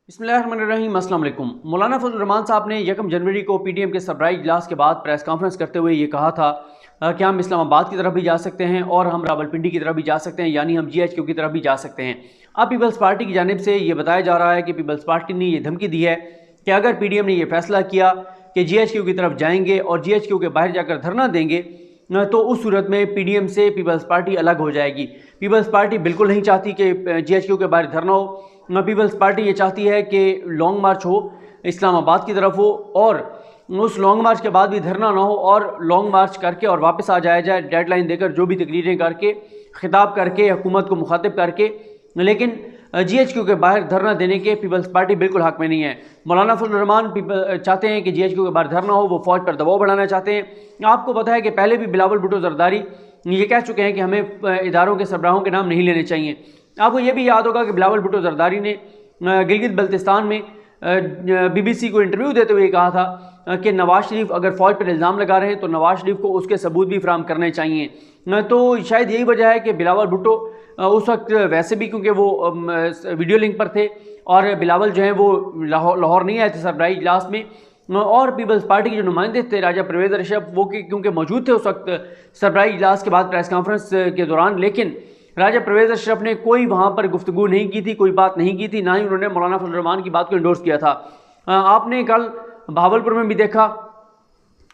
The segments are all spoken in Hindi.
बिस्मिल्लाहिर्रहमानिर्रहीम, अस्सलाम वालेकुम। मौलाना फजल रहमान साहब ने 1 जनवरी को पीडीएम के सरबराही इजलास के बाद प्रेस कॉन्फ्रेंस करते हुए ये कहा था कि हम इस्लामाबाद की तरफ भी जा सकते हैं और हम रावलपिंडी की तरफ भी जा सकते हैं, यानी हम जीएचक्यू की तरफ भी जा सकते हैं। अब पीपल्स पार्टी की जानिब से ये बताया जा रहा है कि पीपल्स पार्टी ने ये धमकी दी है कि अगर पीडीएम ने यह फैसला किया कि जीएचक्यू की तरफ जाएंगे और जीएचक्यू के बाहर जाकर धरना देंगे तो उस सूरत में पीडीएम से पीपल्स पार्टी अलग हो जाएगी। पीपल्स पार्टी बिल्कुल नहीं चाहती कि जीएचक्यू के बाहर धरना हो। पीपल्स पार्टी ये चाहती है कि लॉन्ग मार्च हो, इस्लामाबाद की तरफ हो और उस लॉन्ग मार्च के बाद भी धरना ना हो और लॉन्ग मार्च करके और वापस आ जाया जाए, डेडलाइन देकर जो भी तकरीरें करके, खिताब करके, हुकूमत को मुखातिब करके। लेकिन जीएचक्यू के बाहर धरना देने के पीपल्स पार्टी बिल्कुल हक में नहीं है। मौलाना फजल रहमान चाहते हैं कि जीएचक्यू के बाहर धरना हो, वो फ़ौज पर दबाव बढ़ाना चाहते हैं। आपको पता है कि पहले भी बिलावल भुट्टो जरदारी ये कह चुके हैं कि हमें इदारों के सरबराहों के नाम नहीं लेने चाहिए। आपको ये भी याद होगा कि बिलावल भुट्टो जरदारी ने गिलगित बल्तिस्तान में बीबीसी को इंटरव्यू देते हुए कहा था कि नवाज शरीफ अगर फ़ौज पर इल्ज़ाम लगा रहे हैं तो नवाज शरीफ को उसके सबूत भी फराहम करने चाहिए। तो शायद यही वजह है कि बिलावल भुट्टो उस वक्त वैसे भी, क्योंकि वो वीडियो लिंक पर थे और बिलावल जो हैं वो लाहौर नहीं आए थे सरबराही इजलास में, और पीपल्स पार्टी के जो नुमाइंदे थे राजा परवेज़ अशरफ वो क्योंकि मौजूद थे उस वक्त सरबराही इजलास के बाद प्रेस कॉन्फ्रेंस के दौरान, लेकिन राजा परवेज़ अशरफ ने कोई वहाँ पर गुफ्तगू नहीं की थी, कोई बात नहीं की थी, ना ही उन्होंने मौलाना फजल रहमान की बात को इंडोर्स किया था। आपने कल भावलपुर में भी देखा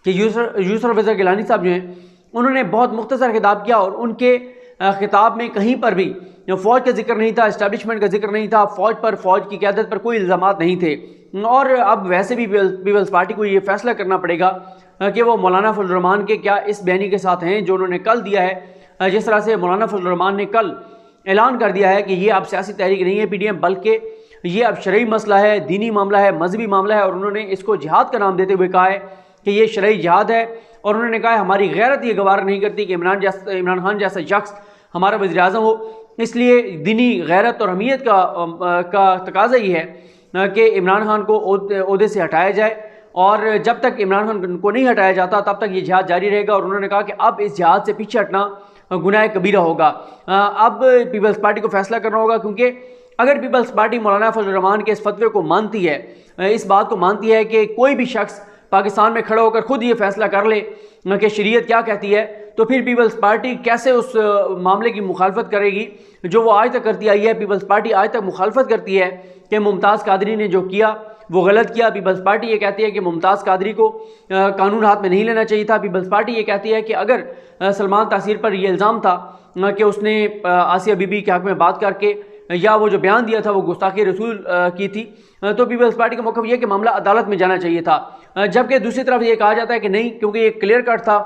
कि यूसुफ रज़ा गिलानी साहब जो हैं उन्होंने बहुत मुख्तसर खिताब किया और उनके खिताब में कहीं पर भी फ़ौज का जिक्र नहीं था, इस्टेब्लिशमेंट का जिक्र नहीं था, फ़ौज पर, फ़ौज की क़यादत पर कोई इल्ज़ामात नहीं थे। और अब वैसे भी पीपल्स पार्टी को ये फैसला करना पड़ेगा कि वो मौलाना फजल रहमान के क्या इस बयानी के साथ हैं जो उन्होंने कल दिया है। जिस तरह से मौलाना फजल रहमान ने कल ऐलान कर दिया है कि ये अब सियासी तहरीक नहीं है पीडीएम, बल्कि ये अब शरई मसला है, दीनी मामला है, मजहबी मामला है, और उन्होंने इसको जिहाद का नाम देते हुए कहा है कि ये शरई जिहाद है। और उन्होंने कहा है हमारी गैरत ये गवारा नहीं करती कि इमरान खान जैसा शख्स हमारा वज़ीर आज़म हो, इसलिए दीनी गैरत और हमीयत का तकाजा ये है कि इमरान खान को ओहदे से हटाया जाए, और जब तक इमरान खान को नहीं हटाया जाता तब तक ये जिहाद जारी रहेगा। और उन्होंने कहा कि अब इस जिहाद से पीछे हटना गुनाह कबीरा होगा। अब पीपल्स पार्टी को फैसला करना होगा, क्योंकि अगर पीपल्स पार्टी मौलाना फजल रहमान के इस फतवे को मानती है, इस बात को मानती है कि कोई भी शख्स पाकिस्तान में खड़ा होकर खुद ये फैसला कर ले कि शरीयत क्या कहती है, तो फिर पीपल्स पार्टी कैसे उस मामले की मुखालफत करेगी जो वो आज तक करती आई है। पीपल्स पार्टी आज तक मुखालफत करती है कि मुमताज़ कादरी ने जो किया वो गलत किया। पीपल्स पार्टी ये कहती है कि मुमताज़ कादरी को कानून हाथ में नहीं लेना चाहिए था। पीपल्स पार्टी ये कहती है कि अगर सलमान तासीर पर यह इल्ज़ाम था कि उसने आसिया बीबी के हक़ में बात करके या वो जो बयान दिया था वो गुस्ताखी रसूल की थी, तो पीपल्स पार्टी का मौक़िफ़ यह कि मामला अदालत में जाना चाहिए था। जबकि दूसरी तरफ ये कहा जाता है कि नहीं, क्योंकि ये क्लियर कट था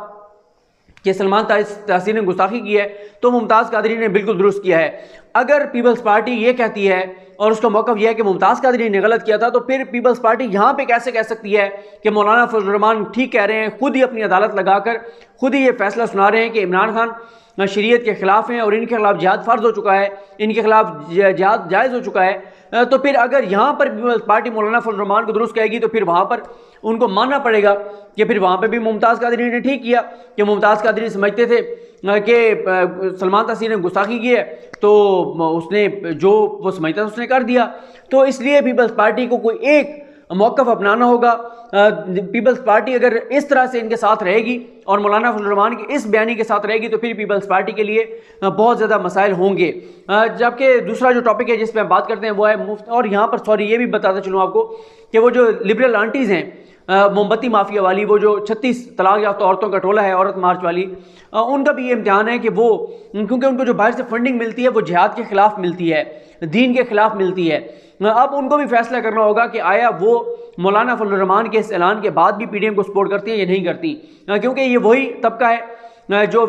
कि सलमान तासीर ने गुस्ताखी की है तो मुमताज़ कादरी ने बिल्कुल दुरुस्त किया है। अगर पीपल्स पार्टी ये कहती है और उसका मौक़िफ़ यह है कि मुमताज़ कादरी ने गलत किया था, तो फिर पीपल्स पार्टी यहाँ पे कैसे कह सकती है कि मौलाना फजल रहमान ठीक कह रहे हैं, खुद ही अपनी अदालत लगाकर खुद ही ये फैसला सुना रहे हैं कि इमरान खान शरीयत के ख़िलाफ़ हैं और इनके खिलाफ जिहाद फ़र्ज हो चुका है, इनके खिलाफ जिहाद जायज़ हो चुका है। तो फिर अगर यहाँ पर पीपल्स पार्टी मौलाना फजल रहमान को दुरुस्त कहेगी तो फिर वहाँ पर उनको मानना पड़ेगा कि फिर वहाँ पर भी मुमताज़ कादरी ने ठीक किया कि मुमताज़ कादरी समझते थे कि सलमान तासीर ने गुस्ताखी की है तो उसने जो वो समझता था उसने कर दिया। तो इसलिए पीपल्स पार्टी को कोई एक मौक़िफ़ अपनाना होगा। पीपल्स पार्टी अगर इस तरह से इनके साथ रहेगी और मौलाना फजल रहमान की इस बयानी के साथ रहेगी तो फिर पीपल्स पार्टी के लिए बहुत ज़्यादा मसाइल होंगे। जबकि दूसरा जो टॉपिक है जिस पर बात करते हैं वो है मुफ्त, और यहाँ पर सॉरी ये भी बताता चलूँ आपको कि वो जो लिबरल आंटीज़ हैं, मोमबत्ती माफिया वाली, वो जो 36 तलाक याफ्ता औरतों का टोला है औरत मार्च वाली, उनका भी ये इम्तिहान है कि वो, क्योंकि उनको जो बाहर से फंडिंग मिलती है वो जिहाद के ख़िलाफ़ मिलती है, दीन के ख़िलाफ़ मिलती है। अब उनको भी फैसला करना होगा कि आया वो मौलाना फजल रहमान के इस ऐलान के बाद भी पीडीएम को सपोर्ट करती है या नहीं करती, क्योंकि ये वही तबका है जो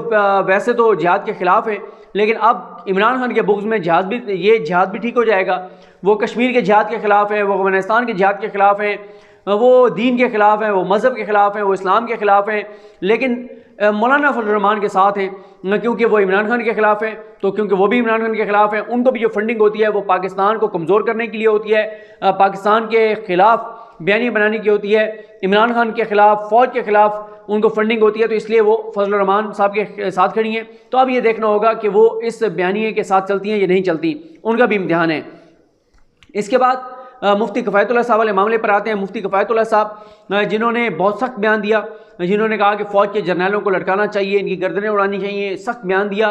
वैसे तो जिहाद के ख़िलाफ़ है, लेकिन अब इमरान खान के बुग़्ज़ में जिहाद भी ठीक हो जाएगा। वो कश्मीर के जिहाद के ख़िलाफ़ है, वो अफ़गानिस्तान के जिहाद के ख़िलाफ़ हैं, वो दीन के ख़िलाफ़ हैं, वो मज़हब के ख़िलाफ़ हैं, वो इस्लाम के ख़िलाफ़ हैं, लेकिन मौलाना फजल रहमान के साथ हैं क्योंकि वो इमरान खान के ख़िलाफ़ हैं। तो क्योंकि वो भी इमरान खान के ख़िलाफ़ हैं, उनको भी जो फंडिंग होती है वो पाकिस्तान को कमज़ोर करने के लिए होती है, पाकिस्तान के ख़िलाफ़ बयानी बनाने की होती है, इमरान खान के ख़िलाफ़, फ़ौज के ख़िलाफ़ उनको फंडिंग होती है। तो इसलिए वो फजल रहमान साहब के साथ खड़ी हैं। तो अब ये देखना होगा कि वो इस बयानिए के साथ चलती हैं या नहीं चलती, उनका भी इम्तिहान है। इसके बाद मुफ्ती किफ़ायतुल्लाह साहब वाले मामले पर आते हैं। मुफ्ती किफ़ायतुल्लाह साहब जिन्होंने बहुत सख्त बयान दिया, जिन्होंने कहा कि फ़ौज के जर्नलों को लटकाना चाहिए, इनकी गर्दनें उड़ानी चाहिए, सख्त बयान दिया।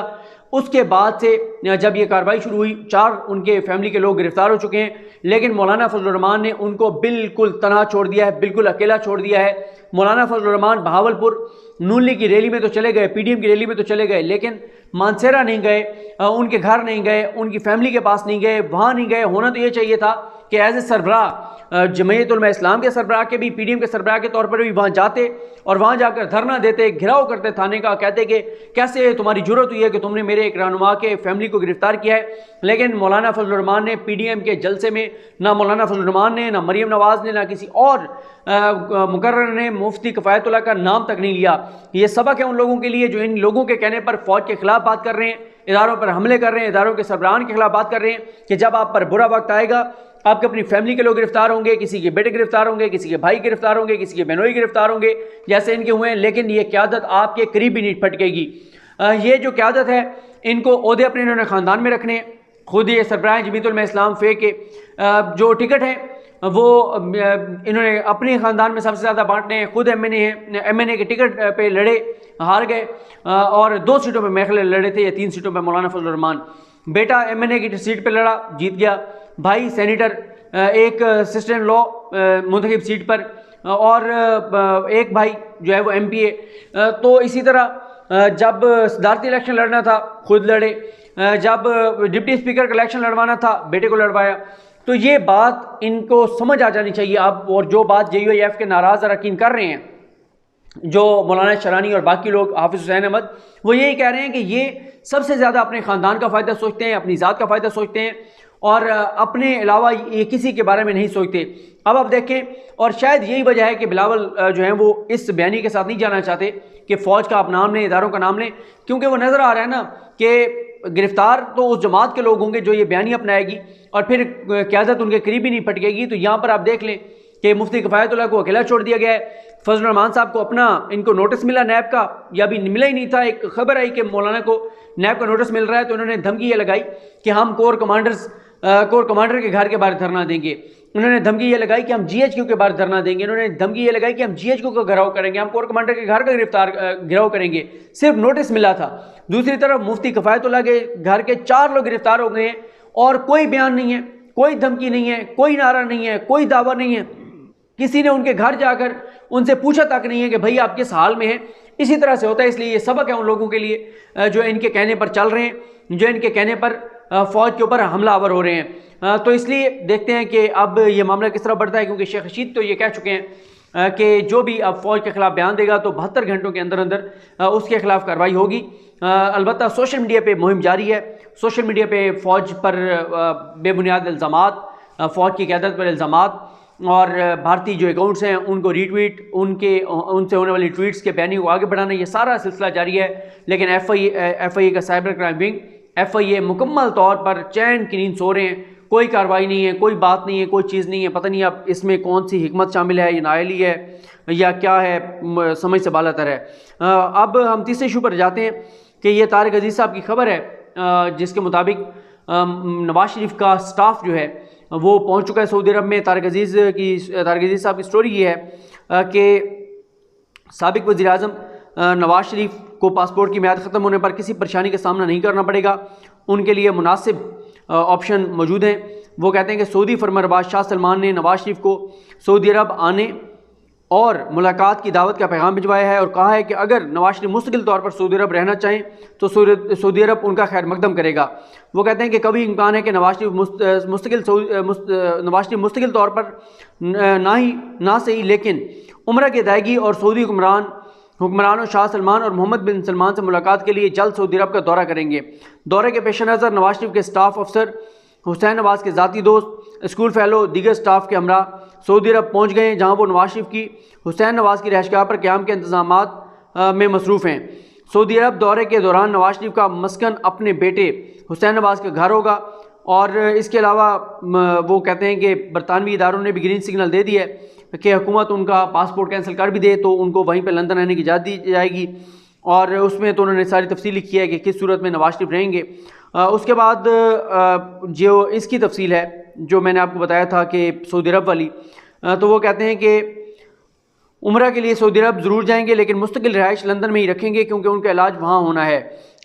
उसके बाद से जब ये कार्रवाई शुरू हुई, 4 उनके फैमिली के लोग गिरफ्तार हो चुके हैं, लेकिन मौलाना फजलुर रहमान ने उनको बिल्कुल तनहा छोड़ दिया है, बिल्कुल अकेला छोड़ दिया है। मौलाना फजलुर रहमान बहावलपुर नून लीग की रैली में तो चले गए, PDM की रैली में तो चले गए, लेकिन मानसेरा नहीं गए, उनके घर नहीं गए, उनकी फैमिली के पास नहीं गए, वहाँ नहीं गए। होना तो ये चाहिए था कि एज ए सरबराह, जमीयत उलमा इस्लाम के सरबराह के भी, PDM के सरबराह के तौर पर भी वहाँ जाते और वहाँ जाकर धरना देते, घिराव करते थाने का, कहते कि कैसे तुम्हारी जुर्रत हुई है कि तुमने मेरे एक रहनुमा के फैमिली को गिरफ्तार किया है। लेकिन मौलाना फजलुर रहमान ने PDM के जलसे में, ना मौलाना फजलुर रहमान ने, ना मरीम नवाज़ ने, ना किसी और मुकर्रर ने मुफ्ती किफ़ायतुल्लाह का नाम तक नहीं लिया। ये सबक है उन लोगों के लिए जो इन लोगों के कहने पर फ़ौज के खिलाफ बात कर रहे हैं, इदारों पर हमले कर रहे हैं, इदारों के सरबराहान के खिलाफ बात कर रहे हैं कि जब आप पर बुरा वक्त आएगा, आपके अपनी फैमिली के लोग गिरफ्तार होंगे, किसी के बेटे गिरफ्तार होंगे, किसी के भाई गिरफ्तार होंगे, किसी के बहनोई गिरफ्तार होंगे, जैसे इनके हुए हैं, लेकिन ये क़यादत आपके करीब भी नहीं फटकेगी। ये जो क़यादत है, इनको ओहदे अपने इन्होंने ख़ानदान में रखने। खुद ये सरबराह जमीयत उलमा इस्लाम फ़े के जो टिकट हैं वो इन्होंने अपने ख़ानदान में सबसे ज़्यादा बांटने हैं। खुद MNA के टिकट पे लड़े, हार गए, और 2 सीटों पे मेखले लड़े थे, या 3 सीटों पे मौलाना फजलुर रहमान। बेटा MNA की सीट पे लड़ा, जीत गया। भाई सेनेटर, एक असिस्टेंट लॉ मुंतखब सीट पर, और एक भाई जो है वो MPA। तो इसी तरह जब सदारती इलेक्शन लड़ना था खुद लड़े, जब डिप्टी स्पीकर का इलेक्शन लड़वाना था बेटे को लड़वाया। तो ये बात इनको समझ आ जानी चाहिए अब। और जो बात JUIF के नाराज़ अरकान कर रहे हैं, जो मौलाना शरानी और बाकी लोग, हाफिज़ हुसैन अहमद, वो यही कह रहे हैं कि ये सबसे ज़्यादा अपने ख़ानदान का फ़ायदा सोचते हैं, अपनी ज़ात का फ़ायदा सोचते हैं, और अपने अलावा ये किसी के बारे में नहीं सोचते। अब आप देखें, और शायद यही वजह है कि बिलावल जो है वो इस बयानी के साथ नहीं जाना चाहते कि फ़ौज का आप नाम लें, इदारों का नाम लें, क्योंकि वो नज़र आ रहा है ना कि गिरफ्तार तो उस जमात के लोग होंगे जो ये बयानी अपनाएगी, और फिर क़यादत उनके करीब ही नहीं फटकेगी। तो यहाँ पर आप देख लें कि मुफ्ती किफ़ायतुल्लाह को अकेला छोड़ दिया गया है। फजलुर रहमान साहब को अपना, इनको नोटिस मिला नैब का, या अभी मिला ही नहीं था, एक खबर आई कि मौलाना को नैब का नोटिस मिल रहा है, तो उन्होंने धमकी ये लगाई कि हम कोर कमांडर के घर के बाहर धरना देंगे। उन्होंने धमकी ये लगाई कि हम GHQ के बाहर धरना देंगे। उन्होंने धमकी ये लगाई कि हम GHQ का घेराव करेंगे, हम कोर कमांडर के घर का घेराव करेंगे। सिर्फ नोटिस मिला था। दूसरी तरफ मुफ्ती किफ़ायतुल्लाह के घर के 4 लोग गिरफ्तार हो गए हैं, और कोई बयान नहीं है, कोई धमकी नहीं है, कोई नारा नहीं है, कोई दावा नहीं है। किसी ने उनके घर जाकर उनसे पूछा तक नहीं है कि भाई आप किस हाल में हैं। इसी तरह से होता है। इसलिए ये सबक है उन लोगों के लिए जो इनके कहने पर चल रहे हैं, जो इनके कहने पर फ़ौज के ऊपर हमलावर हो रहे हैं। तो इसलिए देखते हैं कि अब ये मामला किस तरह बढ़ता है, क्योंकि शेख रशीद तो ये कह चुके हैं कि जो भी अब फ़ौज के ख़िलाफ़ बयान देगा तो 72 घंटों के अंदर अंदर उसके ख़िलाफ़ कार्रवाई होगी। अलबत्ता सोशल मीडिया पे मुहिम जारी है। सोशल मीडिया पे फ़ौज पर बेबुनियाद इल्ज़ामात, फ़ौज की क़यादत पर इल्ज़ामात, और भारतीय जो अकाउंट्स हैं उनको रीट्वीट, उनसे होने वाली ट्वीट्स के बयानी को आगे बढ़ाना, ये सारा सिलसिला जारी है। लेकिन FIA का साइबर क्राइम विंग, FIA मुकम्मल तौर पर चैन की नींद सो रहे हैं। कोई कार्रवाई नहीं है, कोई बात नहीं है, कोई चीज़ नहीं है। पता नहीं अब इसमें कौन सी हिकमत शामिल है, या नाअहली है, या क्या है, समझ से बालातर है। अब हम तीसरे इशू पर जाते हैं कि ये तारिक अजीज़ साहब की खबर है, जिसके मुताबिक नवाज शरीफ का स्टाफ जो है वो पहुंच चुका है सऊदी अरब में। तारिक अजीज़ साहब की स्टोरी ये है कि साबिक वज़ीर आज़म नवाज शरीफ को पासपोर्ट की म्याद ख़त्म होने पर किसी परेशानी का सामना नहीं करना पड़ेगा। उनके लिए मुनासिब ऑप्शन मौजूद हैं। वो कहते हैं कि सऊदी फरमानरवाज शाह सलमान ने नवाज शरीफ को सऊदी अरब आने और मुलाकात की दावत का पैगाम भिजवाया है, और कहा है कि अगर नवाज शरीफ मुस्तकिल तौर पर सऊदी अरब रहना चाहें तो सऊदी अरब उनका खैर मकदम करेगा। वो कहते हैं कि कभी इम्कान है कि नवाज शरीफ मुस्तकिल तौर पर ना सही, लेकिन उम्रा की अदायगी और सऊदी हुक्मरानों शाह सलमान और मोहम्मद बिन सलमान से मुलाकात के लिए जल्द सऊदी अरब का दौरा करेंगे। दौरे के पेश नज़र नवाज शरीफ के स्टाफ अफसर, हुसैन नवाज के ज़ाती दोस्त, स्कूल फ़ेलो, दीगर स्टाफ के हमरा सऊदी अरब पहुँच गए हैं, जहाँ वो नवाज शरीफ की हुसैन नवाज की रहायशगाह पर क़याम के इंतज़ामात में मसरूफ़ हैं। सऊदी अरब दौरे के दौरान नवाज शरीफ का मस्कन अपने बेटे हुसैन नवाज का घर होगा, और इसके अलावा वो कहते हैं कि बरतानवी इदारों ने भी ग्रीन सिग्नल दे दिया है कि हुकूमत उनका पासपोर्ट कैंसिल कर भी दे तो उनको वहीं पर लंदन रहने की इजाज़त दी जाएगी। और उसमें तो उन्होंने सारी तफसील लिखी है कि किस सूरत में नवाज शरीफ रहेंगे। उसके बाद जो इसकी तफसील है जो मैंने आपको बताया था कि सऊदी अरब वाली, तो वो कहते हैं कि उम्रा के लिए सऊदी अरब ज़रूर जाएंगे लेकिन मुस्तकिल रहाइश लंदन में ही रखेंगे क्योंकि उनका इलाज वहाँ होना है।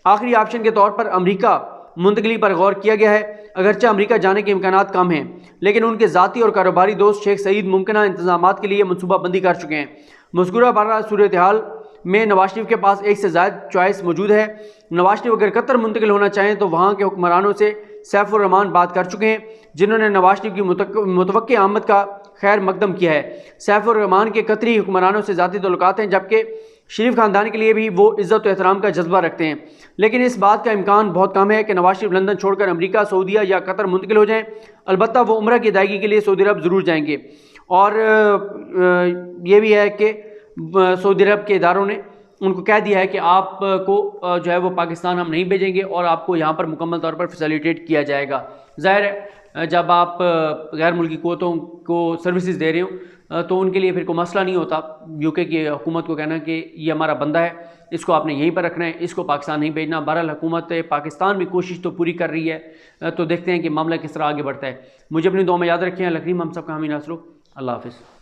आखिरी ऑप्शन के तौर पर अमरीका मुंतकली पर गौर किया गया है। अगरचे अमरीका जाने के इम्कानात कम हैं लेकिन उनके ज़ाती और कारोबारी दोस्त शेख सईद मुमकिन इंतजामात के लिए मनसूबाबंदी कर चुके हैं। मज़कूरा बारह सूरत हाल में नवाज शरीफ के पास एक से ज़्यादा चॉइस मौजूद है। नवाज शरीफ अगर कतर मुंतकिल होना चाहें तो वहाँ के हुक्मरानों से सैफ उर रहमान बात कर चुके हैं जिन्होंने नवाज शरीफ की मुतवक्की आमद का खैर मकदम किया है। सैफ उर रहमान के कतरी हुक्मरानों से ज़ाती तल्लुकात हैं जबकि शरीफ ख़ानदान के लिए भी वो इज़्ज़त और एहतराम का जज्बा रखते हैं, लेकिन इस बात का इम्कान बहुत कम है कि नवाज शरीफ लंदन छोड़कर अमेरिका, सऊदीया या कतर मुंतकिल हो जाएं। अलबत्ता वो उम्रा की अदायगी के लिए सऊदी अरब ज़रूर जाएंगे। और ये भी है कि सऊदी अरब के इदारों ने उनको कह दिया है कि आपको जो है वो पाकिस्तान हम नहीं भेजेंगे और आपको यहाँ पर मुकम्मल तौर पर फैसिलिटेट किया जाएगा। ज़ाहिर है जब आप गैर मुल्की क़ुव्वतों को सर्विसेज दे रहे हो तो उनके लिए फिर कोई मसला नहीं होता यूके की हुकूमत को कहना कि ये हमारा बंदा है, इसको आपने यहीं पर रखना है, इसको पाकिस्तान नहीं भेजना। बहरहाल हुकूमत पाकिस्तान भी कोशिश तो पूरी कर रही है, तो देखते हैं कि मामला किस तरह आगे बढ़ता है। मुझे अपनी दुआ में याद रखें। लकरीम हम सब का हामी नासरो। अल्लाह हाफ़िज़।